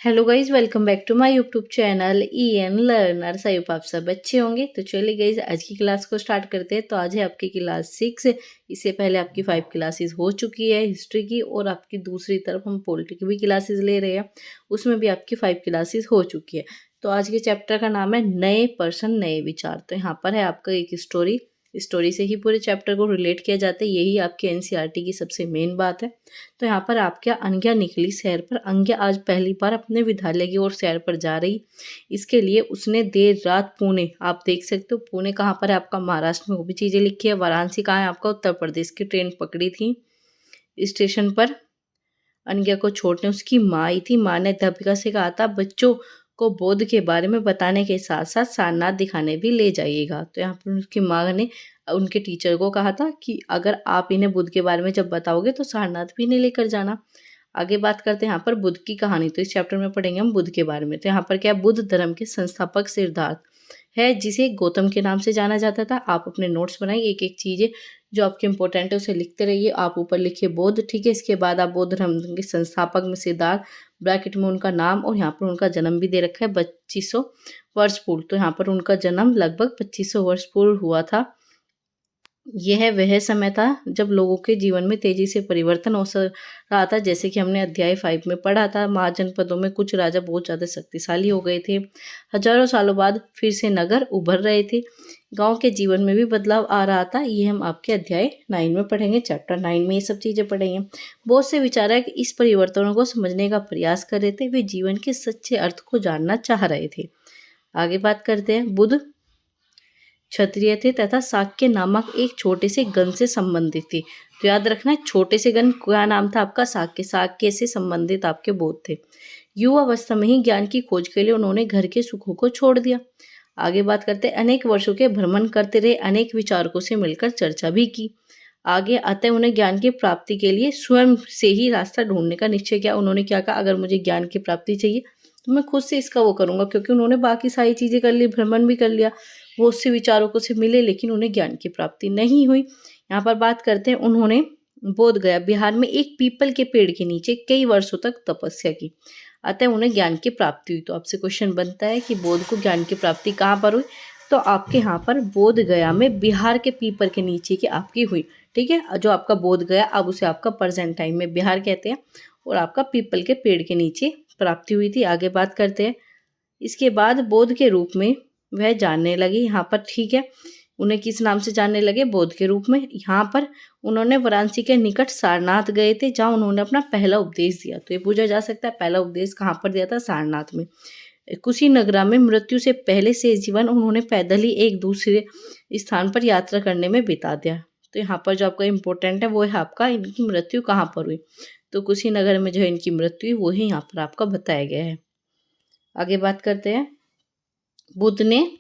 Hello guys, welcome back to my YouTube channel EN learners. I hope आप सब अच्छे होंगे। तो चलिए गाइज, आज की क्लास को स्टार्ट करते हैं। तो आज है आपकी क्लास 6। इससे पहले आपकी 5 क्लासेस हो चुकी है हिस्ट्री की, और आपकी दूसरी तरफ हम पॉलिटी की भी क्लासेस ले रहे हैं, उसमें भी आपकी 5 क्लासेस हो चुकी है। तो आज के चैप्टर का नाम है नए पर्सन नए विचार। तो यहाँ पर है आपका एक स्टोरी से ही पूरे चैप्टर को रिलेट किया जाता है। यही आपके NCERT की सबसे मेन बात है। तो यहाँ पर आपके अंग्या निकली सैर पर। अंग्या आज पहली बार अपने विद्यालय की ओर सैर पर जा रही। इसके लिए उसने देर रात पुणे, आप देख सकते हो पुणे कहाँ पर है आपका, महाराष्ट्र में, वो भी चीज़ें लिखी है। वाराणसी कहाँ है आपका, उत्तर प्रदेश की ट्रेन पकड़ी थी। स्टेशन पर अनघा को छोड़ने उसकी माँ आई थी। माँ ने अध्यापिका से कहा था बच्चों को बौद्ध के बारे में बताने के साथ साथ सारनाथ दिखाने भी ले जाइएगा। तो यहाँ पर उसकी माँ ने उनके टीचर को कहा था कि अगर आप इन्हें बुद्ध के बारे में जब बताओगे तो सारनाथ भी इन्हें लेकर जाना। आगे बात करते हैं यहाँ पर बुद्ध की कहानी। तो इस चैप्टर में पढ़ेंगे हम बुद्ध के बारे में। तो यहाँ पर क्या, बुद्ध धर्म के संस्थापक सिद्धार्थ है, जिसे गौतम के नाम से जाना जाता था। आप अपने नोट्स बनाइए, एक एक चीज़ जो आपके इंपॉर्टेंट है उसे लिखते रहिए। आप ऊपर लिखिए बौद्ध, ठीक है। इसके बाद आप बौद्ध धर्म के संस्थापक में सिद्धार्थ, ब्रैकेट में उनका नाम, और यहाँ पर उनका जन्म भी दे रखा है 2500 वर्ष पूर्व। तो यहाँ पर उनका जन्म लगभग 2500 वर्ष पूर्व हुआ था। यह वह समय था जब लोगों के जीवन में तेजी से परिवर्तन हो रहा था। जैसे कि हमने अध्याय 5 में पढ़ा था, महाजनपदों में कुछ राजा बहुत ज़्यादा शक्तिशाली हो गए थे। हजारों सालों बाद फिर से नगर उभर रहे थे। गांव के जीवन में भी बदलाव आ रहा था। ये हम आपके अध्याय 9 में पढ़ेंगे। चैप्टर 9 में ये सब चीज़ें पढ़ेंगे। बहुत से विचारक इस परिवर्तनों को समझने का प्रयास कर रहे थे। वे जीवन के सच्चे अर्थ को जानना चाह रहे थे। आगे बात करते हैं। बुद्ध क्षत्रिय थे तथा शाक्य नामक एक छोटे से गण से संबंधित थे। तो याद रखना, छोटे से गण क्या नाम था आपका, शाक्य। शाक्य से संबंधित आपके बौद्ध थे। युवा अवस्था में ही ज्ञान की खोज के लिए उन्होंने घर के सुखों को छोड़ दिया। आगे बात करते, अनेक वर्षों के भ्रमण करते रहे, अनेक विचारकों से मिलकर चर्चा भी की। आगे आते उन्हें ज्ञान की प्राप्ति के लिए स्वयं से ही रास्ता ढूंढने का निश्चय किया। उन्होंने क्या कहा, अगर मुझे ज्ञान की प्राप्ति चाहिए तो मैं खुद से इसका वो करूंगा, क्योंकि उन्होंने बाकी सारी चीजें कर ली, भ्रमण भी कर लिया, बहुत से विचारकों से मिले, लेकिन उन्हें ज्ञान की प्राप्ति नहीं हुई। यहाँ पर बात करते हैं, उन्होंने बोध गया बिहार में एक पीपल के पेड़ के नीचे कई वर्षों तक तपस्या की। अतः उन्हें ज्ञान की प्राप्ति हुई। तो आपसे क्वेश्चन बनता है कि बोध को ज्ञान की प्राप्ति कहाँ पर हुई। तो आपके यहाँ पर बोध गया में बिहार के पीपल के नीचे की आपकी हुई, ठीक है। जो आपका बोध गया, अब उसे आपका प्रेजेंट टाइम में बिहार कहते हैं, और आपका पीपल के पेड़ के नीचे प्राप्ति हुई थी। आगे बात करते हैं। इसके बाद बोध के रूप में वह जानने लगे, यहाँ पर, ठीक है। उन्हें किस नाम से जानने लगे, बोध के रूप में। यहाँ पर उन्होंने वाराणसी के निकट सारनाथ गए थे, जहाँ उन्होंने अपना पहला उपदेश दिया। तो ये पूछा जा सकता है, पहला उपदेश कहाँ पर दिया था, सारनाथ में। कुशीनगरा में मृत्यु से पहले से जीवन उन्होंने पैदल ही एक दूसरे स्थान पर यात्रा करने में बिता दिया। तो यहाँ पर जो आपका इम्पोर्टेंट है वो है आपका, इनकी मृत्यु कहाँ पर हुई। तो कुशीनगर में जो है इनकी मृत्यु हुई, वो ही यहाँ पर आपका बताया गया है। आगे बात करते हैं। बुद्ध ने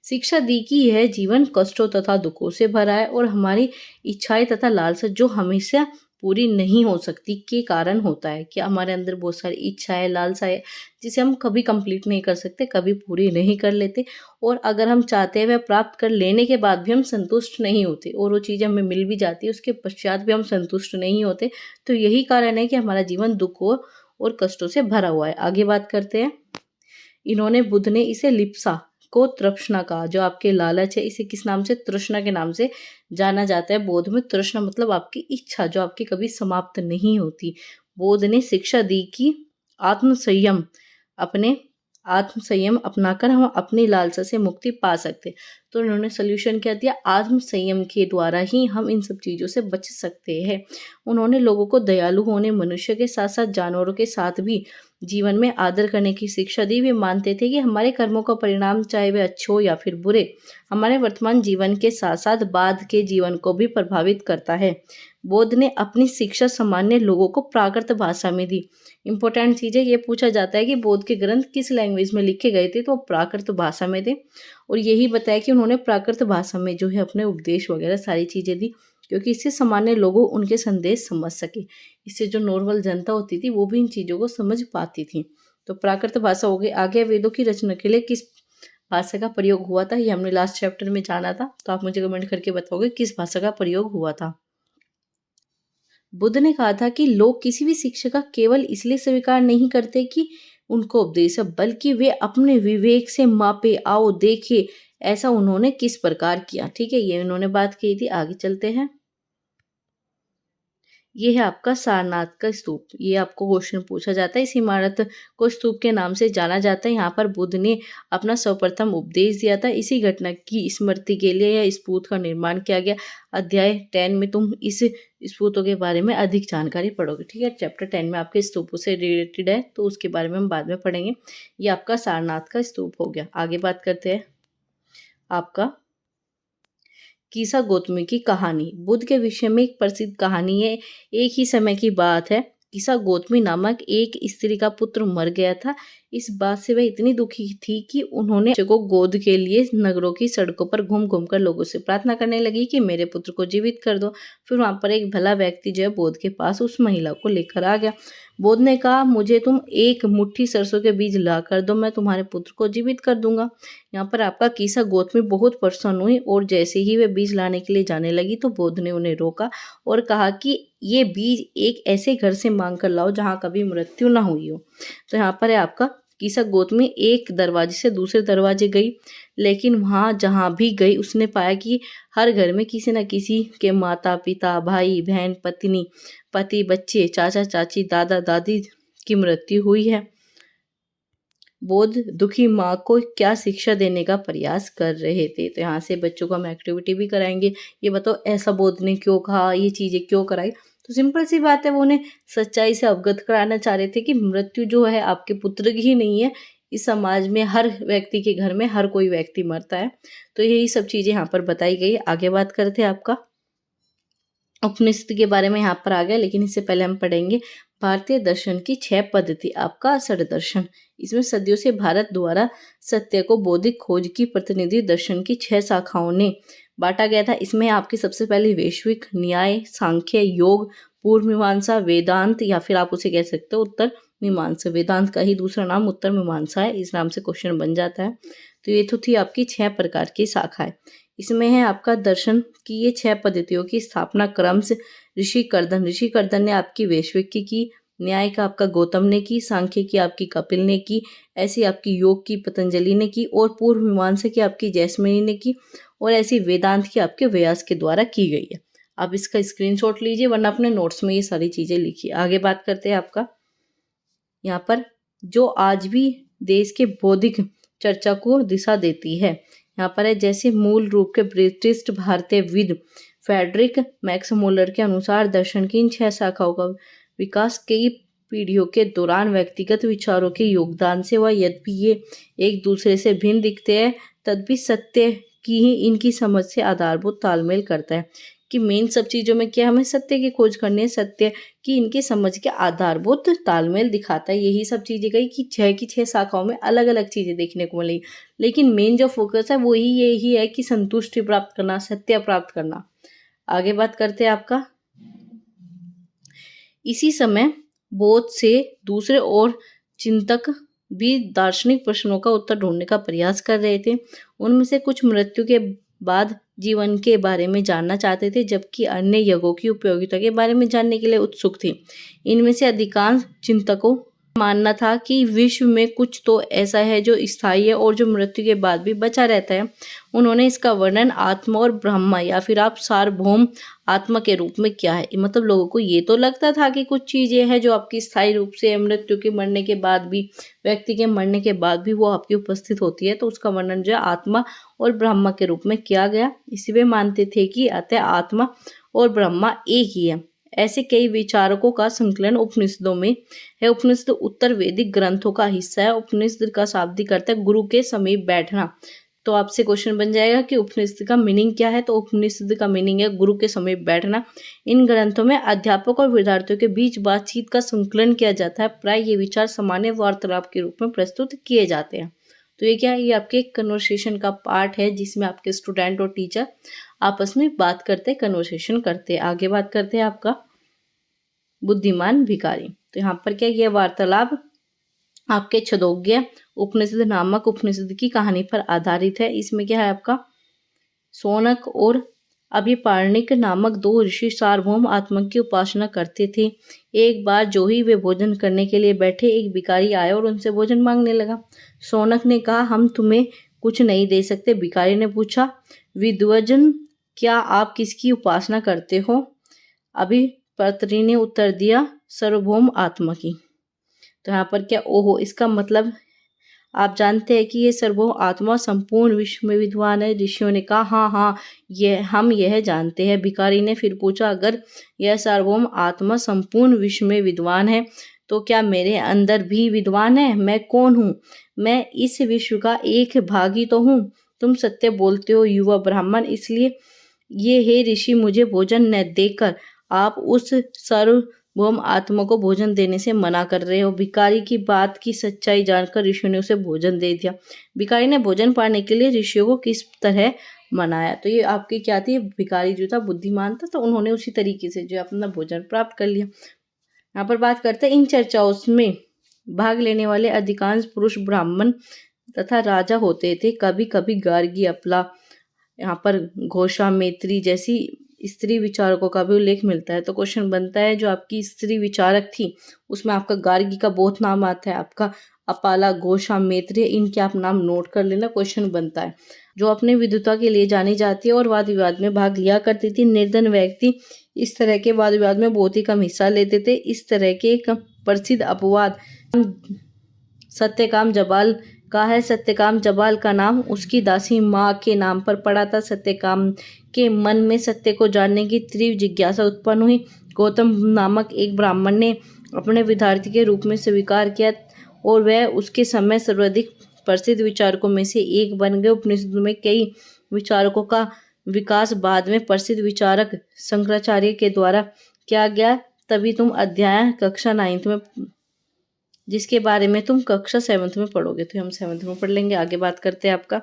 शिक्षा दी कि यह जीवन कष्टों तथा दुखों से भरा है, और हमारी इच्छाएं तथा लालसा जो हमेशा पूरी नहीं हो सकती के कारण होता है। कि हमारे अंदर बहुत सारी इच्छाएं, लालसाएं, जिसे हम कभी कंप्लीट नहीं कर सकते, कभी पूरी नहीं कर लेते, और अगर हम चाहते हैं वह प्राप्त कर लेने के बाद भी हम संतुष्ट नहीं होते, और वो चीज़ें हमें मिल भी जाती है उसके पश्चात भी हम संतुष्ट नहीं होते। तो यही कारण है कि हमारा जीवन दुखों और कष्टों से भरा हुआ है। आगे बात करते हैं। इन्होंने, बुद्ध ने इसे लिप्सा को तृष्णा कहा। जो आपके लालच है, इसे किस नाम से, तृष्णा के नाम से जाना जाता है। बौद्ध में तृष्णा मतलब आपकी इच्छा, जो आपकी कभी समाप्त नहीं होती। बौद्ध ने शिक्षा दी कि आत्म संयम अपनाकर हम अपनी लालसा से मुक्ति पा सकते। तो उन्होंने सोल्यूशन क्या दिया, आत्म संयम के द्वारा ही हम इन सब चीज़ों से बच सकते हैं। उन्होंने लोगों को दयालु होने, मनुष्य के साथ साथ जानवरों के साथ भी जीवन में आदर करने की शिक्षा दी। वे मानते थे कि हमारे कर्मों का परिणाम, चाहे वे अच्छे हो या फिर बुरे, हमारे वर्तमान जीवन के साथ साथ बाद के जीवन को भी प्रभावित करता है। बौद्ध ने अपनी शिक्षा सामान्य लोगों को प्राकृत भाषा में दी। इंपॉर्टेंट चीज़ है, ये पूछा जाता है कि बौद्ध के ग्रंथ किस लैंग्वेज में लिखे गए थे, तो वो प्राकृत भाषा में थे। और यही बताया कि उन्होंने प्राकृत भाषा में जो है अपने उपदेश वगैरह सारी चीज़ें दी, क्योंकि इससे सामान्य लोगों उनके संदेश समझ सके। इससे जो नॉर्मल जनता होती थी वो भी इन चीज़ों को समझ पाती थी। तो प्राकृत भाषा हो गई। आगे, वेदों की रचना के लिए किस भाषा का प्रयोग हुआ था, ये हमने लास्ट चैप्टर में जाना था। तो आप मुझे कमेंट करके बताओगे किस भाषा का प्रयोग हुआ था। बुद्ध ने कहा था कि लोग किसी भी शिक्षा का केवल इसलिए स्वीकार नहीं करते कि उनको उपदेश है, बल्कि वे अपने विवेक से मापे, आओ देखे ऐसा उन्होंने किस प्रकार किया। ठीक है, ये उन्होंने बात कही थी। आगे चलते हैं। ये है आपका सारनाथ का स्तूप। ये आपको क्वेश्चन पूछा जाता है। इस इमारत को स्तूप के नाम से जाना जाता है। यहाँ पर बुद्ध ने अपना सर्वप्रथम उपदेश दिया था। इसी घटना की स्मृति के लिए यह स्तूप का निर्माण किया गया। अध्याय 10 में तुम इस स्तूपों के बारे में अधिक जानकारी पढ़ोगे। ठीक है, चैप्टर 10 में आपके स्तूपों से रिलेटेड है, तो उसके बारे में हम बाद में पढ़ेंगे। ये आपका सारनाथ का स्तूप हो गया। आगे बात करते हैं आपका कीसा गौतमी की कहानी। बुद्ध के विषय में एक प्रसिद्ध कहानी है। एक ही समय की बात है, कीसा गौतमी नामक एक स्त्री का पुत्र मर गया था। इस बात से वह इतनी दुखी थी कि उन्होंने बच्चे को गोद के लिए नगरों की सड़कों पर घूम घूम कर लोगों से प्रार्थना करने लगी कि मेरे पुत्र को जीवित कर दो। फिर वहां पर एक भला व्यक्ति जो है बोध के पास उस महिला को लेकर आ गया। बोध ने कहा, मुझे तुम एक मुट्ठी सरसों के बीज ला कर दो, मैं तुम्हारे पुत्र को जीवित कर दूंगा। यहाँ पर आपका कीसा गौतमी बहुत प्रसन्न हुई और जैसे ही वे बीज लाने के लिए जाने लगी तो बोध ने उन्हें रोका और कहा कि ये बीज एक ऐसे घर से मांग कर लाओ जहाँ कभी मृत्यु ना हुई हो। तो यहाँ पर है आपका कीसा गौतमी एक दरवाजे से दूसरे दरवाजे गई, लेकिन वहां जहां भी गई उसने पाया कि हर घर में किसी न किसी के माता पिता, भाई बहन, पत्नी, पति, बच्चे, चाचा चाची, दादा दादी की मृत्यु हुई है। बोध दुखी माँ को क्या शिक्षा देने का प्रयास कर रहे थे। तो यहाँ से बच्चों को हम एक्टिविटी भी कराएंगे। ये बताओ ऐसा बोध ने क्यों कहा, ये चीज़ें क्यों कराई। तो सिंपल सी बात है, वो उन्हें सच्चाई से अवगत कराना चाह रहे थे कि मृत्यु जो है आपके पुत्र की ही नहीं है, इस समाज में हर व्यक्ति के घर में हर कोई व्यक्ति मरता है। तो यही सब चीज़ें यहाँ पर बताई गई। आगे बात करते हैं आपका उपनिषद के बारे में। यहाँ पर आ गया, लेकिन इससे पहले हम पढ़ेंगे भारतीय दर्शन की 6 पद्धति। आपका षड दर्शन, इसमें सदियों से भारत द्वारा सत्य को बौद्धिक खोज की प्रतिनिधि दर्शन की 6 शाखाओं ने बांटा गया था। इसमें आपकी सबसे पहले वैश्विक न्याय, सांख्य, योग, पूर्व मीमांसा, वेदांत, या फिर आप उसे कह सकते हो उत्तर मीमांसा। वेदांत का ही दूसरा नाम उत्तर मीमांसा है, इस नाम से क्वेश्चन बन जाता है। तो ये तो थी आपकी 6 प्रकार की शाखाएं। इसमें है आपका दर्शन की ये 6 पद्धतियों की स्थापना क्रम से ऋषि कर्दन ने आपकी वैश्विक की, न्याय का आपका गौतम ने की, सांख्य की आपकी कपिल ने की, ऐसी आपकी योग की पतंजलि ने की, और पूर्व मीमांसा की आपकी जैस्मिनी ने की, और ऐसी वेदांत की आपके व्यास के द्वारा की गई है। आप इसका स्क्रीनशॉट लीजिए, वरना अपने नोट्स में ये सारी चीजें लिखिए। आगे बात करते हैं आपका यहाँ पर जो आज भी देश के बौद्धिक चर्चा को दिशा देती है। यहाँ पर है जैसे मूल रूप के ब्रिटिश भारतीय विद फ्रेडरिक मैक्समूलर के अनुसार दर्शन की इन 6 शाखाओं का विकास कई पीढ़ियों के दौरान व्यक्तिगत विचारों के योगदान से हुआ। यद्यपि ये एक दूसरे से भिन्न दिखते हैं, तद्भी सत्य की ही इनकी समझ से आधारभूत तालमेल करता है। कि मेन सब चीज़ों में क्या हमें सत्य की खोज करनी है, सत्य की इनकी समझ के आधारभूत तालमेल दिखाता है। यही सब चीज़ें गई कि 6 की 6 शाखाओं में अलग अलग चीज़ें देखने को मिली, लेकिन मेन जो फोकस है वो ही यही है कि संतुष्टि प्राप्त करना, सत्य प्राप्त करना। आगे बात करते हैं आपका इसी समय बहुत से दूसरे और चिंतक भी दार्शनिक प्रश्नों का उत्तर ढूंढने का प्रयास कर रहे थे। उनमें से कुछ मृत्यु के बाद जीवन के बारे में जानना चाहते थे, जबकि अन्य यज्ञों की उपयोगिता के बारे में जानने के लिए उत्सुक थे। इनमें से अधिकांश चिंतकों मानना था कि विश्व में कुछ तो ऐसा है जो स्थायी है और जो मृत्यु के बाद भी बचा रहता है। उन्होंने इसका वर्णन आत्मा और ब्रह्मा या फिर आप सार्वभौम आत्मा के रूप में किया है। मतलब लोगों को ये तो लगता था कि कुछ चीज़ें हैं जो आपकी स्थायी रूप से मृत्यु के मरने के बाद भी, व्यक्ति के मरने के बाद भी वो आपकी उपस्थित होती है, तो उसका वर्णन जो है आत्मा और ब्रह्मा के रूप में किया गया। इसी वे मानते थे कि अतः आत्मा और ब्रह्मा एक ही है। ऐसे कई विचारकों का संकलन उपनिषदों में है। उपनिषद उत्तर वैदिक ग्रंथों का हिस्सा है। उपनिषद का शाब्दिक अर्थ है गुरु के समीप बैठना। तो आपसे क्वेश्चन बन जाएगा कि उपनिषद का मीनिंग क्या है। तो उपनिषद का मीनिंग है गुरु के समीप बैठना। इन ग्रंथों में अध्यापक और विद्यार्थियों के बीच बातचीत का संकलन किया जाता है। प्राय ये विचार सामान्य वार्तालाप के रूप में प्रस्तुत किए जाते हैं। तो ये क्या है, ये आपके कन्वर्सेशन का पार्ट है जिसमें आपके स्टूडेंट और टीचर आपस में बात करते, कन्वर्सेशन करते। आगे बात करते हैं आपका बुद्धिमान भिखारी। तो यहाँ पर क्या, यह वार्तालाप आपके छदोग्य उपनिषद नामक उपनिषद की कहानी पर आधारित है। इसमें क्या है आपका शौनक और अभी पारणिक नामक 2 ऋषि सार्वभौम आत्मा की उपासना करते थे। एक बार जो ही वे भोजन करने के लिए बैठे, एक भिखारी आया और उनसे भोजन मांगने लगा। शौनक ने कहा, हम तुम्हें कुछ नहीं दे सकते। भिखारी ने पूछा, विद्वजन, क्या आप किसकी उपासना करते हो? अभी पत्री ने उत्तर दिया, सार्वभौम आत्मा की। तो यहाँ पर क्या ओहो, इसका मतलब आप जानते हैं कि ये सार्वभौम आत्मा संपूर्ण विश्व में विद्वान है। ऋषियों ने कहा, हाँ हाँ, हम यह जानते हैं। भिखारी ने फिर पूछा, अगर यह सार्वभौम आत्मा संपूर्ण विश्व में विद्वान है तो क्या मेरे अंदर भी विद्वान है? मैं कौन हूँ? मैं इस विश्व का एक भाग ही तो हूँ। तुम सत्य बोलते हो युवा ब्राह्मण, इसलिए ये हे ऋषि, मुझे भोजन न देकर आप उस सार्वभौम आत्मा को भोजन देने से मना कर रहे हो। भिखारी की बात की सच्चाई जानकर ऋषियों ने उसे भोजन दे दिया। भिखारी ने भोजन पाने के लिए ऋषियों को किस तरह मनाया? तो ये आपकी क्या थी, भिखारी जो था बुद्धिमान था, तो उन्होंने उसी तरीके से जो अपना भोजन प्राप्त कर लिया। यहाँ पर बात करते हैं इन चर्चाओं में भाग लेने वाले अधिकांश पुरुष ब्राह्मण तथा राजा होते थे। कभी कभी गार्गी, अपला, यहाँ पर घोषा, मैत्री जैसी स्त्री विचारकों का भी उल्लेख मिलता है। तो क्वेश्चन बनता है, जो आपकी स्त्री विचारक थी उसमें आपका गार्गी का बहुत नाम आता है, आपका अपाला, घोषा, मैत्री, इनके आप नाम नोट कर लेना, क्वेश्चन बनता है। जो अपने विद्वता के लिए जानी जाती है और वाद विवाद में भाग लिया करती थी। निर्धन व्यक्ति इस तरह के वाद विवाद में बहुत ही कम हिस्सा लेते थे। इस तरह के एक प्रसिद्ध अपवाद सत्यकाम जबाल का है। सत्यकाम जबाल का नाम उसकी दासी माँ के नाम पर पड़ा था। सत्यकाम के मन में सत्य को जानने की तीव्र जिज्ञासा उत्पन्न हुई। गौतम नामक एक ब्राह्मण ने अपने विद्यार्थी के रूप में स्वीकार किया और वह उसके समय सर्वाधिक प्रसिद्ध विचारकों में से एक बन गए। उपनिषदों में कई विचारकों का विकास बाद में प्रसिद्ध विचारक शंकराचार्य के द्वारा किया गया। तभी तुम अध्याय कक्षा 9th में, जिसके बारे में तुम कक्षा 7th में पढ़ोगे, तो हम 7th में पढ़ लेंगे। आगे बात करते हैं आपका,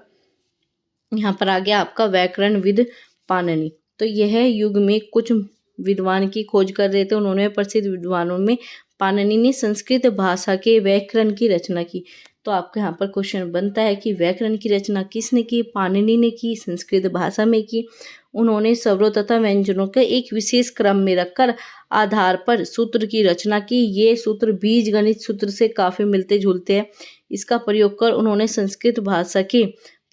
यहाँ पर आ गया आपका व्याकरण विद पाणिनि। तो यह युग में कुछ विद्वान की खोज कर रहे थे। उन्होंने प्रसिद्ध विद्वानों में पाणिनि ने संस्कृत भाषा के व्याकरण की रचना की। तो आपका यहाँ पर क्वेश्चन बनता है कि व्याकरण की रचना किसने की? पाणिनि ने की, संस्कृत भाषा में की। उन्होंने स्वरों तथा व्यंजनों के एक विशेष क्रम में रखकर आधार पर सूत्र की रचना की। ये सूत्र बीज गणित सूत्र से काफ़ी मिलते जुलते हैं। इसका प्रयोग कर उन्होंने संस्कृत भाषा के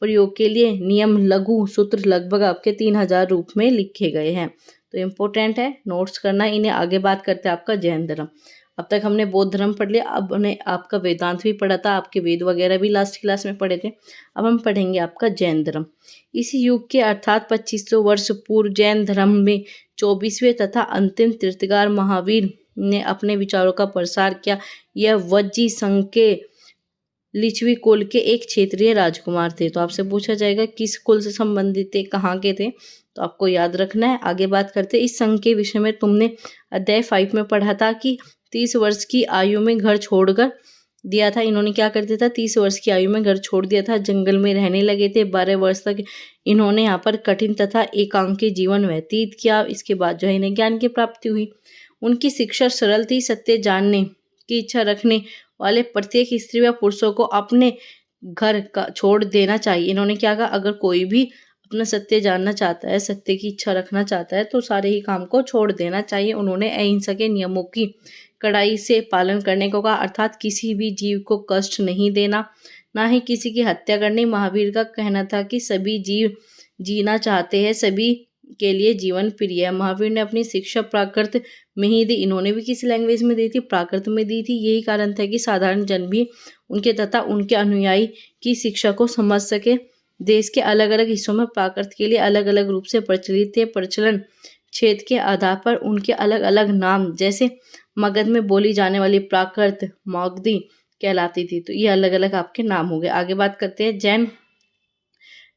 प्रयोग के लिए नियम लघु सूत्र लगभग आपके 3000 रूप में लिखे गए हैं। तो इम्पोर्टेंट है, नोट्स करना इन्हें। आगे बात करते हैं आपका जैन धर्म। अब तक हमने बौद्ध धर्म पढ़ लिया, अब हमने आपका वेदांत भी पढ़ा था, आपके वेद वगैरह भी लास्ट क्लास में पढ़े थे। अब हम पढ़ेंगे आपका जैन धर्म। इस युग के अर्थात 2500 वर्ष पूर्व जैन धर्म में 24वें तथा अंतिम तीर्थंकर महावीर ने अपने विचारों का प्रसार किया। यह वज्जी संघ के लिच्छवी कुल के एक क्षेत्रीय राजकुमार थे। तो आपसे पूछा जाएगा किस कुल से संबंधित थे, कहाँ के थे, तो आपको याद रखना है। आगे बात करते हैं इस संघ के विषय में। तुमने अध्याय 5 में पढ़ा था कि 30 वर्ष की आयु में घर छोड़कर दिया था। इन्होंने क्या करते था, 30 वर्ष की आयु में घर छोड़ दिया था, जंगल में रहने लगे थे। 12 वर्ष तक इन्होंने यहाँ पर कठिन तथा एकांकी जीवन व्यतीत किया। इसके बाद जो है इन्हें ज्ञान की प्राप्ति हुई। उनकी शिक्षा सरल थी। सत्य जानने की इच्छा रखने वाले प्रत्येक स्त्री व पुरुषों को अपने घर का छोड़ देना चाहिए। इन्होंने क्या कहा, अगर कोई भी अपना सत्य जानना चाहता है, सत्य की इच्छा रखना चाहता है, तो सारे ही काम को छोड़ देना चाहिए। उन्होंने अहिंसा के नियमों की कड़ाई से पालन करने को कहा, अर्थात किसी भी जीव को कष्ट नहीं देना, ना ही किसी की हत्या करनी। महावीर का कहना था कि सभी जीव जीना चाहते हैं, सभी के लिए जीवन प्रिय है। महावीर ने अपनी शिक्षा प्राकृत में ही दी। इन्होंने भी किस लैंग्वेज में दी थी? प्राकृत में दी थी। यही कारण था कि साधारण जन भी उनके तथा उनके अनुयायी की शिक्षा को समझ सके। देश के अलग अलग हिस्सों में प्राकृत के लिए अलग अलग रूप से प्रचलित थे। प्रचलन क्षेत्र के आधार पर उनके अलग अलग नाम, जैसे मगध में बोली जाने वाली प्राकृत मगधी कहलाती थी। तो ये अलग अलग आपके नाम हो गए। आगे बात करते हैं जैन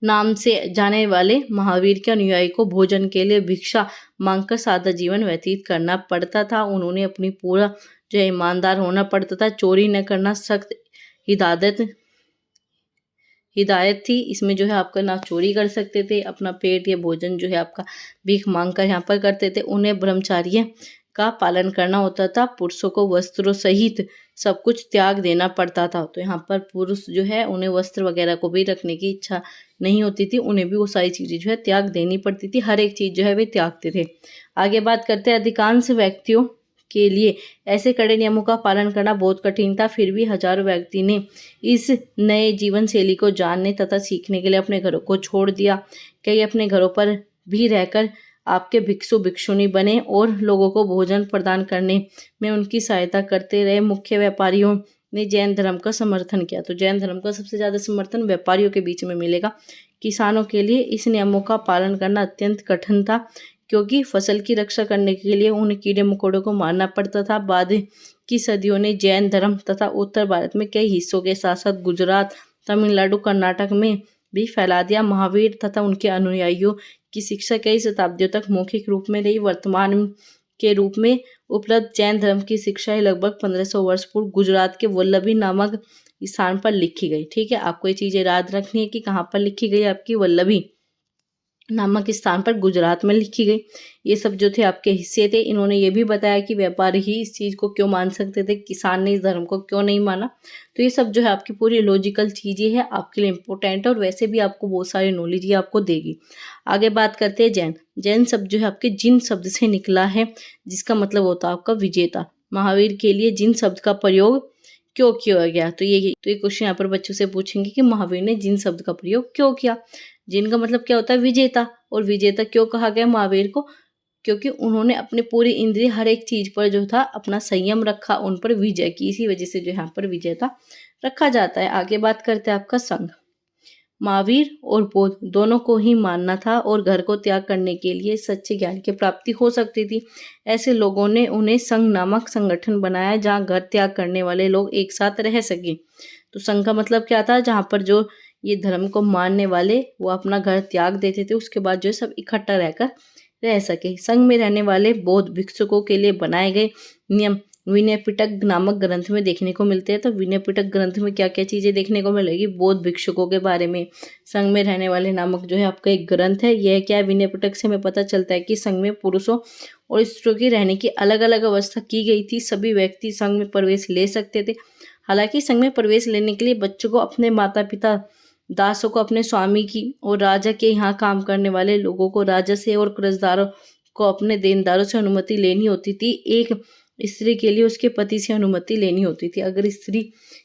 नाम से जाने वाले महावीर के अनुयायी को भोजन के लिए भिक्षा मांगकर सादा जीवन व्यतीत करना पड़ता था। उन्होंने अपनी पूरा जो है ईमानदार होना पड़ता था। चोरी न करना सख्त हिदायत थी। इसमें जो है आपका ना चोरी कर सकते थे, अपना पेट या भोजन जो है आपका भीख मांग कर यहाँ पर करते थे। उन्हें ब्रह्मचार्य का पालन करना होता था। पुरुषों को वस्त्रों सहित सब कुछ त्याग देना पड़ता था। तो यहाँ पर पुरुष जो है उन्हें वस्त्र वगैरह को भी रखने की इच्छा नहीं होती थी, उन्हें भी वो सारी चीज़ें जो है त्याग देनी पड़ती थी, हर एक चीज़ जो है वे त्यागते थे। आगे बात करते हैं, अधिकांश व्यक्तियों के लिए ऐसे कड़े नियमों का पालन करना बहुत कठिन था। फिर भी हजारों व्यक्ति ने इस नए जीवन शैली को जानने तथा सीखने के लिए अपने घरों को छोड़ दिया। कई अपने घरों पर भी रहकर आपके भिक्षु भिक्षुणी बने और लोगों को भोजन प्रदान करने में उनकी सहायता करते रहे। मुख्य व्यापारियों ने जैन धर्म का समर्थन किया। तो जैन धर्म का सबसे ज़्यादा समर्थन व्यापारियों के बीच में मिलेगा। किसानों के लिए इस नियमों का पालन करना अत्यंत कठिन था, क्योंकि फसल की रक्षा करने के लिए उन्हें कीड़े मकोड़ों को मारना पड़ता था। बाद की सदियों ने जैन धर्म तथा उत्तर भारत में कई हिस्सों के साथ साथ गुजरात, तमिलनाडु, कर्नाटक में भी फैला दिया। महावीर तथा उनके अनुयायियों की शिक्षा कई शताब्दियों तक मौखिक रूप में रही। वर्तमान के रूप में उपलब्ध जैन धर्म की शिक्षा लगभग 1500 वर्ष पूर्व गुजरात के वल्लभी नामक स्थान पर लिखी गई। ठीक है, आपको ये चीज़ें याद रखनी है कि कहाँ पर लिखी गई, आपकी वल्लभी नामक स्थान पर गुजरात में लिखी गई। ये सब जो थे आपके हिस्से थे। इन्होंने ये भी बताया कि व्यापारी ही इस चीज़ को क्यों मान सकते थे, किसान ने इस धर्म को क्यों नहीं माना। तो ये सब जो है आपकी पूरी लॉजिकल चीज़ें हैं, आपके लिए इंपॉर्टेंट है और वैसे भी आपको बहुत सारी नॉलेज ये आपको देगी। आगे बात करते हैं जैन। जैन शब्द जो है आपके जिन शब्द से निकला है, जिसका मतलब होता है आपका विजेता। महावीर के लिए जिन शब्द का प्रयोग क्यों किया गया, तो ये क्वेश्चन यहाँ पर बच्चों से पूछेंगे कि महावीर ने जिन शब्द का प्रयोग क्यों किया। जिन का मतलब क्या होता है, विजेता। और विजेता क्यों कहा गया महावीर को, क्योंकि उन्होंने अपने पूरी इंद्रिय हर एक चीज पर जो था अपना संयम रखा, उन पर विजय की। इसी वजह से जो यहाँ पर विजेता रखा जाता है। आगे बात करते हैं आपका संघ। महावीर और बौद्ध दोनों को ही मानना था और घर को त्याग करने के लिए सच्चे ज्ञान की प्राप्ति हो सकती थी। ऐसे लोगों ने उन्हें संघ नामक संगठन बनाया, जहाँ घर त्याग करने वाले लोग एक साथ रह सके। तो संघ का मतलब क्या था, जहाँ पर जो ये धर्म को मानने वाले वो अपना घर त्याग देते थे, उसके बाद जो सब इकट्ठा रहकर रह सके। संघ में रहने वाले बौद्ध भिक्षुकों के लिए बनाए गए नियम विनय पिटक नामक ग्रंथ में देखने को मिलते हैं। तो विनय पिटक ग्रंथ में क्या क्या चीजें देखने को मिलेगी, बौद्ध भिक्षुकों के बारे में। संघ में रहने वाले नामक जो है आपका एक ग्रंथ है। यह क्या है, विनय पिटक से हमें पता चलता है कि संघ में पुरुषों और स्त्रियों की रहने की अलग अलग अवस्था की गई थी। सभी व्यक्ति संघ में प्रवेश ले सकते थे। हालांकि संघ में प्रवेश लेने के लिए बच्चों को अपने माता पिता, दासों को अपने स्वामी की और राजा के यहाँ काम करने वाले लोगों को राजा से और कर्जदारों को अपने देनदारों से अनुमति लेनी होती थी। एक स्त्री के लिए उसके पति से अनुमति लेनी होती थी। अगर स्त्री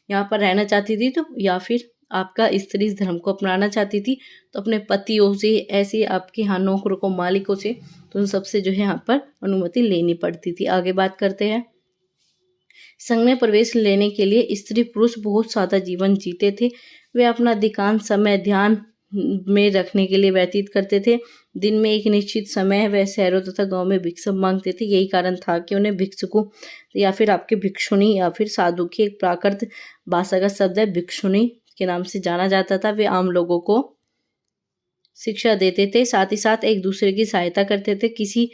यहाँ पर रहना चाहती थी तो, या फिर आपका स्त्री इस धर्म को अपनाना चाहती थी, तो अपने पतियों से, ऐसे आपके यहाँ नौकरों को, मालिकों से, तो उन सबसे जो है यहाँ पर अनुमति लेनी पड़ती थी। आगे बात करते हैं, संघ में प्रवेश लेने के लिए स्त्री पुरुष बहुत सादा जीवन जीते थे। वे अपना अधिकांश समय ध्यान में रखने के लिए व्यतीत करते थे। दिन में एक निश्चित समय वह शहरों तथा गांव में भिक्षा मांगते थे। यही कारण था कि उन्हें भिक्षुकों या फिर आपके भिक्षुणी या फिर साधु की एक प्राकृत भाषा का शब्द है भिक्षुणी के नाम से जाना जाता था। वे आम लोगों को शिक्षा देते थे, साथ ही साथ एक दूसरे की सहायता करते थे। किसी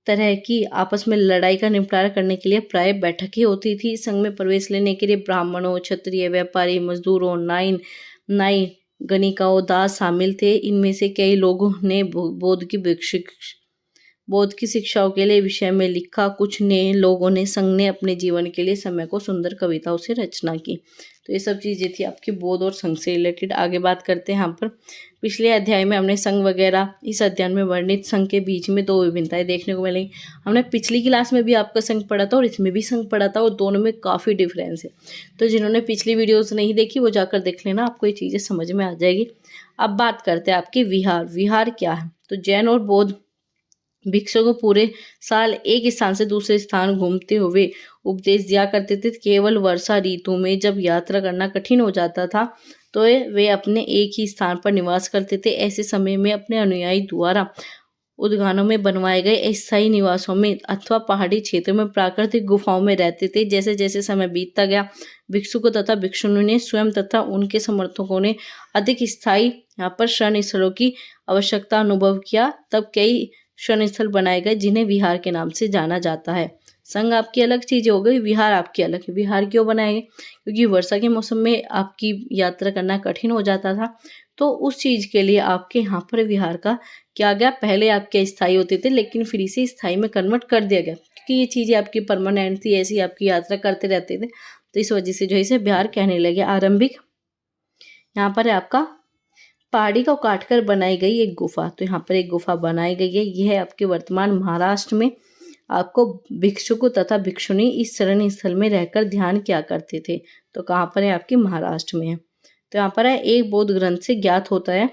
तरह की आपस में लड़ाई का निपटारा करने के लिए प्राय बैठकें होती थी। संघ में प्रवेश लेने के लिए ब्राह्मणों, क्षत्रिय, व्यापारी, मजदूरों, नाई, गणिकाओं, दास शामिल थे। इनमें से कई लोगों ने बौद्ध की शिक्षाओं के लिए विषय में लिखा। कुछ ने लोगों ने संघ ने अपने जीवन के लिए समय को सुंदर कविताओं से रचना की। तो ये सब चीज़ें थी आपकी बौद्ध और संघ से रिलेटेड। आगे बात करते हैं यहाँ पर, पिछले अध्याय में हमने संघ वगैरह, इस अध्याय में वर्णित संघ के बीच में दो विभिन्नताएं देखने को मिलेंगी। हमने पिछली क्लास में भी आपका संघ पढ़ा था और इसमें भी संघ पढ़ा था, और दोनों में काफ़ी डिफरेंस है। तो जिन्होंने पिछली वीडियोस नहीं देखी वो जाकर देख लेना, आपको ये चीज़ें समझ में आ जाएगी। अब बात करते हैं आपके विहार। विहार क्या है, तो जैन और बौद्ध भिक्षु को पूरे साल एक स्थान से दूसरे स्थान घूमते हुए उपदेश दिया करते थे। केवल वर्षा ऋतु में जब यात्रा करना कठिन हो जाता था तो वे अपने एक ही स्थान पर निवास करते थे। ऐसे समय में अपने अनुयायी द्वारा उद्यानों में बनवाए गए अस्थायी निवासों में अथवा पहाड़ी क्षेत्रों में प्राकृतिक गुफाओं में रहते थे। जैसे जैसे समय बीतता गया, भिक्षुकों तथा भिक्षुणियों ने स्वयं तथा उनके समर्थकों ने अधिक स्थायी यहाँ पर शरण स्थलों की आवश्यकता अनुभव किया। तब कई शरण स्थल बनाए गए जिन्हें विहार के नाम से जाना जाता है। संघ आपकी अलग चीज हो गई, विहार आपकी अलग है। विहार क्यों बनाए गए, क्योंकि वर्षा के मौसम में आपकी यात्रा करना कठिन हो जाता था, तो उस चीज के लिए आपके यहाँ पर विहार का किया गया। पहले आपके स्थायी होते थे लेकिन फिर इसे स्थायी में कन्वर्ट कर दिया गया, कि ये चीज़ें आपकी परमानेंट थी, ऐसी आपकी यात्रा करते रहते थे, तो इस वजह से जो है इसे बिहार कहने लगे। आरंभिक यहाँ पर है आपका पहाड़ी को काटकर बनाई गई एक गुफा, तो यहाँ पर एक गुफा बनाई गई है, यह है आपके वर्तमान महाराष्ट्र में। आपको भिक्षुक तथा भिक्षुणी इस शरण स्थल में रहकर ध्यान किया करते थे, तो कहाँ पर है आपके महाराष्ट्र में है। तो यहाँ पर है एक बौद्ध ग्रंथ से ज्ञात होता है,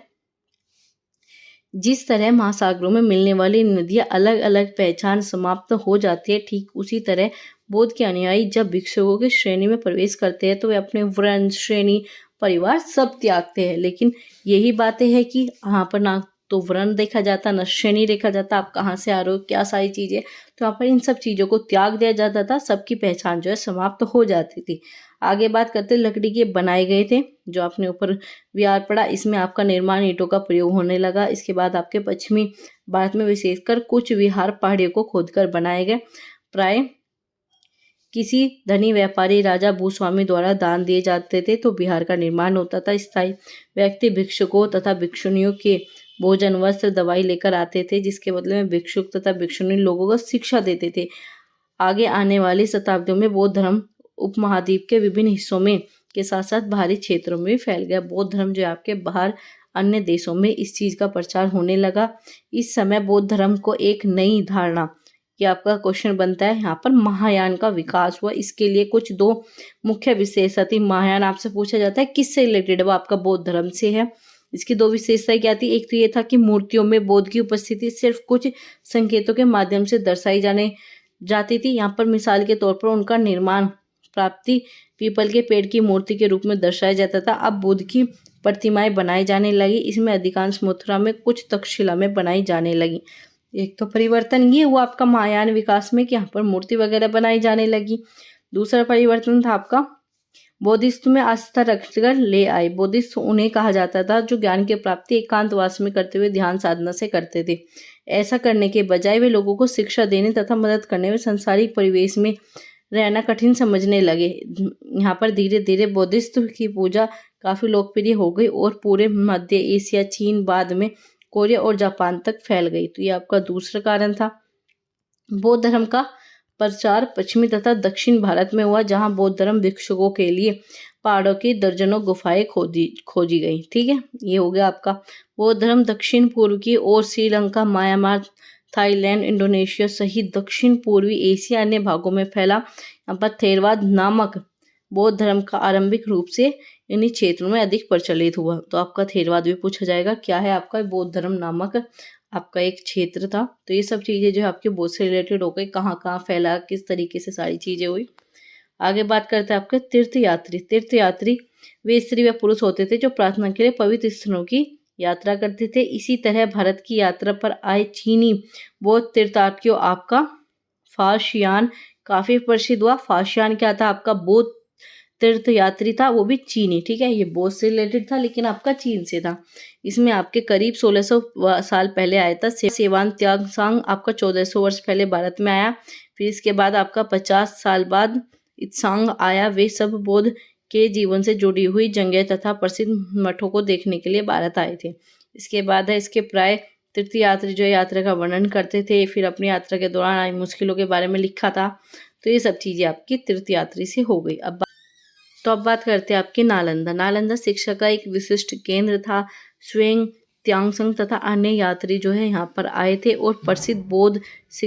जिस तरह महासागरों में मिलने वाली नदियां अलग अलग पहचान समाप्त हो जाती है, ठीक उसी तरह बौद्ध के अनुयायी जब भिक्षुकों की श्रेणी में प्रवेश करते हैं तो वे अपने वर्ण, श्रेणी, परिवार सब त्यागते हैं। लेकिन यही बातें है कि यहाँ पर ना तो वर्ण देखा जाता, न श्रेणी देखा जाता, आप कहाँ से आ रहे हो, क्या सारी चीज़ें, तो यहाँ पर इन सब चीज़ों को त्याग दिया जाता था, सबकी पहचान जो है समाप्त हो जाती थी। आगे बात करते लकड़ी के बनाए गए थे, जो अपने ऊपर विहार पड़ा, इसमें आपका निर्माण ईंटों का प्रयोग होने लगा। इसके बाद आपके पश्चिमी भारत में विशेषकर कुछ विहार पहाड़ियों को खोदकर बनाए गए, प्राय किसी धनी व्यापारी राजा भूस्वामी द्वारा दान दिए जाते थे, तो बिहार का निर्माण होता था। स्थायी व्यक्ति भिक्षुकों तथा भिक्षुणियों के भोजन, वस्त्र, दवाई लेकर आते थे, जिसके बदले में भिक्षुक तथा भिक्षुणी लोगों को शिक्षा देते थे। आगे आने वाली शताब्दियों में बौद्ध धर्म उपमहाद्वीप के विभिन्न हिस्सों में के साथ साथ बाहरी क्षेत्रों में भी फैल गया। बौद्ध धर्म जो है आपके बाहर अन्य देशों में इस चीज़ का प्रचार होने लगा। इस समय बौद्ध धर्म को एक नई धारणा, ये आपका क्वेश्चन बनता है, यहाँ पर महायान का विकास हुआ। इसके लिए कुछ दो मुख्य विशेषता थी। महायान आपसे पूछा जाता है किससे रिलेटेड, वो आपका बौद्ध धर्म से है। इसकी दो विशेषताएं क्या थी, एक तो ये था कि मूर्तियों में बौद्ध की उपस्थिति सिर्फ कुछ संकेतों के माध्यम से दर्शाई जाती थी। यहाँ पर मिसाल के तौर पर उनका निर्माण प्राप्ति पीपल के पेड़ की मूर्ति के रूप में दर्शाया जाता था। अब बुद्ध की प्रतिमाएं बनाई जाने लगी, इसमें अधिकांश मथुरा में, कुछ तक्षशिला में बनाई जाने लगी। एक तो परिवर्तन ये हुआ आपका महायान विकास में कि यहाँ पर मूर्ति वगैरह बनाई जाने लगी। दूसरा परिवर्तन था आपका बौद्धिस्ट में आस्था रखकर ले आए। बौद्धिस्ट उन्हें कहा जाता था जो ज्ञान की प्राप्ति एकांतवास में करते हुए ध्यान साधना से करते थे। ऐसा करने के बजाय वे लोगों को शिक्षा देने तथा मदद करने में सांसारिक परिवेश में रहना कठिन समझने लगे। यहाँ पर धीरे धीरे बौद्धिस्ट की पूजा काफ़ी लोकप्रिय हो गई और पूरे मध्य एशिया, चीन, बाद में कोरिया और जापान तक फैल गई। तो ये आपका दूसरा कारण था। बौद्ध धर्म का प्रचार पश्चिमी तथा दक्षिण भारत में हुआ, जहाँ बौद्ध धर्म भिक्षुकों के लिए पहाड़ों की दर्जनों गुफाएं खोजी गई। ठीक है, ये हो गया आपका। बौद्ध धर्म दक्षिण पूर्व की ओर श्रीलंका, म्यांमार, थाईलैंड, इंडोनेशिया सहित दक्षिण पूर्वी एशिया अन्य भागों में फैला। यहाँ पर थेरवाद नामक बौद्ध धर्म का आरंभिक रूप से इन्हीं क्षेत्रों में अधिक प्रचलित हुआ। तो आपका थेरवाद भी पूछा जाएगा, क्या है आपका बौद्ध धर्म नामक आपका एक क्षेत्र था। तो ये सब चीज़ें जो है आपके बौद्ध से रिलेटेड हो गई, कहाँ कहाँ फैला, किस तरीके से सारी चीज़ें हुई। आगे बात करते हैं आपके तीर्थयात्री। तीर्थयात्री वे स्त्री व पुरुष होते थे जो प्रार्थना के लिए पवित्र स्थलों की यात्रा करते थे। इसी तरह भारत की यात्रा पर आए चीनी बौद्ध तीर्थयात्रियों आपका फाशियान काफ़ी प्रसिद्ध हुआ। फाशियान क्या था, आपका बौद्ध तीर्थयात्री था, वो भी चीनी। ठीक है, ये बौद्ध से रिलेटेड था लेकिन आपका चीन से था। इसमें आपके करीब 1600 साल पहले आया था। सेवान त्यागसांग आपका 1400 वर्ष पहले भारत में आया। फिर इसके बाद आपका 50 साल बाद इत्सांग आया। वे सब बौद्ध के जीवन से जुड़ी हुई जंगें तथा प्रसिद्ध मठों को देखने के लिए भारत आए थे। इसके बाद है इसके प्राय तीर्थयात्री जो यात्रा का वर्णन करते थे, फिर अपनी यात्रा के दौरान आई मुश्किलों के बारे में लिखा था। तो ये सब चीज़ें आपकी तीर्थयात्री से हो गई। अब बात करते हैं आपके नालंदा। नालंदा शिक्षा का एक विशिष्ट केंद्र था। स्वयं त्यांगसंग तथा अन्य यात्री जो है यहाँ पर आए थे और प्रसिद्ध बौद्ध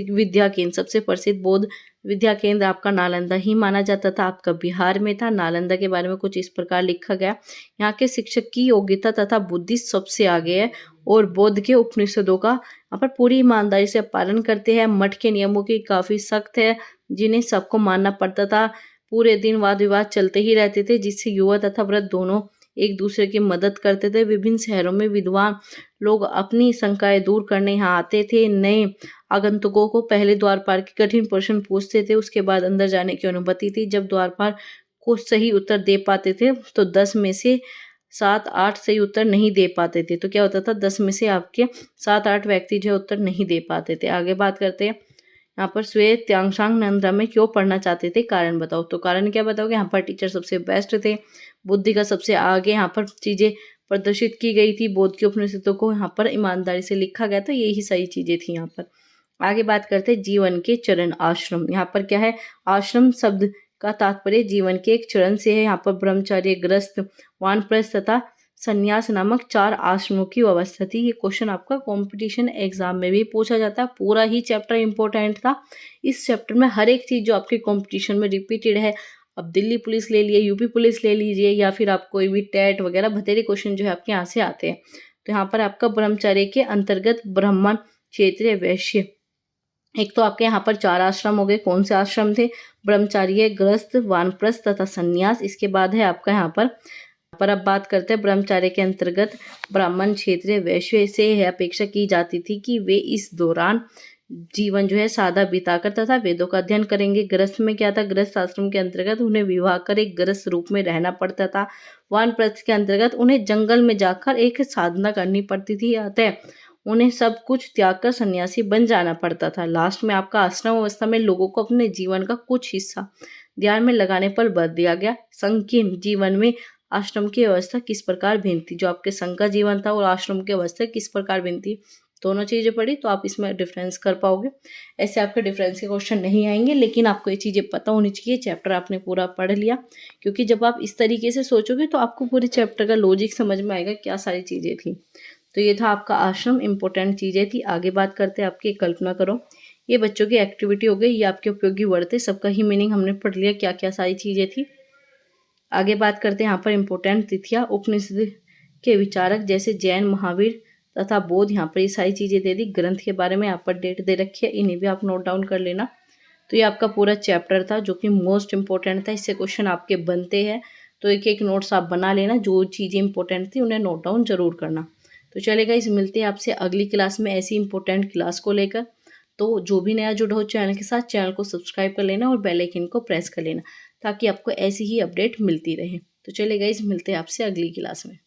विद्या केंद्र, सबसे प्रसिद्ध बौद्ध विद्या केंद्र आपका नालंदा ही माना जाता था, आपका बिहार में था। नालंदा के बारे में कुछ इस प्रकार लिखा गया, यहाँ के शिक्षक की योग्यता तथा बुद्धि सबसे आगे है और बौद्ध के उपनिषदों का यहाँ पर पूरी ईमानदारी से पालन करते हैं। मठ के नियमों की काफ़ी सख्त है, जिन्हें सबको मानना पड़ता था। पूरे दिन वाद विवाद चलते ही रहते थे, जिससे युवा तथा वृद्ध दोनों एक दूसरे की मदद करते थे। विभिन्न शहरों में विद्वान लोग अपनी शंकाएं दूर करने यहाँ आते थे। नए आगंतुकों को पहले द्वारपाल के कठिन प्रश्न पूछते थे, उसके बाद अंदर जाने की अनुमति थी। जब द्वारपाल को सही उत्तर दे पाते थे तो 10 में से 7-8 सही उत्तर नहीं दे पाते थे। तो क्या होता था, 10 में से आपके 7-8 व्यक्ति जो उत्तर नहीं दे पाते थे। आगे बात करते हैं यहाँ पर श्वेत त्यांगसांग नालंदा में क्यों पढ़ना चाहते थे, कारण बताओ। तो कारण क्या बताओगे, यहाँ पर टीचर सबसे बेस्ट थे, बुद्धि का सबसे आगे यहाँ पर चीज़ें प्रदर्शित की गई थी। बौद्ध के उपनिषदों को यहाँ पर ईमानदारी से लिखा गया था, यही सही चीज़ें थी यहाँ पर। आगे बात करते हैं जीवन के चरण। आश्रम, यहाँ पर क्या है, आश्रम शब्द का तात्पर्य जीवन के एक चरण से है। यहाँ पर ब्रह्मचर्य, गृहस्थ, वानप्रस्थ तथा संन्यास नामक 4 आश्रमों की अवस्था थी। ये क्वेश्चन आपका कंपटीशन एग्जाम में भी पूछा जाता है। पूरा ही चैप्टर इंपॉर्टेंट था। इस चैप्टर में हर एक चीज जो आपके कंपटीशन में रिपीटेड है, अब दिल्ली पुलिस ले लिए, यूपी पुलिस ले लीजिए, या फिर आप कोई भी टेट वगैरह बथेरे क्वेश्चन जो है आपके यहाँ से आते हैं। तो यहाँ पर आपका ब्रह्मचर्य के अंतर्गत ब्राह्मण, क्षत्रिय, वैश्य, एक तो आपके यहाँ पर 4 आश्रम हो गए। कौन से आश्रम थे? ब्रह्मचार्य, गृहस्थ, वानप्रस्थ तथा संन्यास। इसके बाद है आपका यहाँ पर अब बात करते हैं ब्रह्मचार्य के अंतर्गत ब्राह्मण, क्षत्रिय, वैश्य से है अपेक्षा की जाती थी कि वे इस दौरान जीवन जो है सादा बिताकर तथा वेदों का अध्ययन करेंगे। गृहस्थ में क्या था? गृहस्थ आश्रम के अंतर्गत उन्हें विवाह कर एक गृहस्थ रूप में रहना पड़ता था। वानप्रस्थ के अंतर्गत उन्हें जंगल में जाकर एक साधना करनी पड़ती थी, अतः उन्हें सब कुछ त्याग कर सन्यासी बन जाना पड़ता था। लास्ट में आपका आश्रम अवस्था में लोगों को अपने जीवन का कुछ हिस्सा ध्यान में लगाने पर बल दिया गया। संकीर्ण जीवन में आश्रम की अवस्था किस प्रकार भिन्न थी? जो आपके संघ का जीवन था और आश्रम की अवस्था किस प्रकार भिन्न थी, दोनों चीजें पढ़ी तो आप इसमें डिफरेंस कर पाओगे। ऐसे आपके डिफरेंस के क्वेश्चन नहीं आएंगे, लेकिन आपको ये चीजें पता होनी चाहिए। चैप्टर आपने पूरा पढ़ लिया, क्योंकि जब आप इस तरीके से सोचोगे तो आपको पूरे चैप्टर का लॉजिक समझ में आएगा, क्या सारी चीजें थी। तो ये था आपका आश्रम, इंपॉर्टेंट चीजें थी। आगे बात करते हैं आपकी कल्पना करो। ये बच्चों की एक्टिविटी हो गई, ये आपके उपयोगी वर्ड थे, सबका ही मीनिंग हमने पढ़ लिया, क्या क्या सारी चीजें थी। आगे बात करते हैं यहाँ पर इंपॉर्टेंट तिथियां। उपनिषद के विचारक जैसे जैन, महावीर तथा बौद्ध, यहाँ पर ये सारी चीजें दे दी। ग्रंथ के बारे में यहाँ पर डेट दे रखी है, इन्हें भी आप नोट डाउन कर लेना। तो ये आपका पूरा चैप्टर था जो कि मोस्ट इंपॉर्टेंट था, इससे क्वेश्चन आपके बनते हैं। तो एक एक नोट्स आप बना लेना, जो चीज़ें इंपॉर्टेंट थी उन्हें नोट डाउन जरूर करना। तो चलेगा, इस मिलते हैं आपसे अगली क्लास में ऐसी इंपॉर्टेंट क्लास को लेकर। तो जो भी नया जुड़ा हो चैनल के साथ, चैनल को सब्सक्राइब कर लेना और बेल आइकन को प्रेस कर लेना, ताकि आपको ऐसी ही अपडेट मिलती रहे। तो चलेगा, इस मिलते हैं आपसे अगली क्लास में।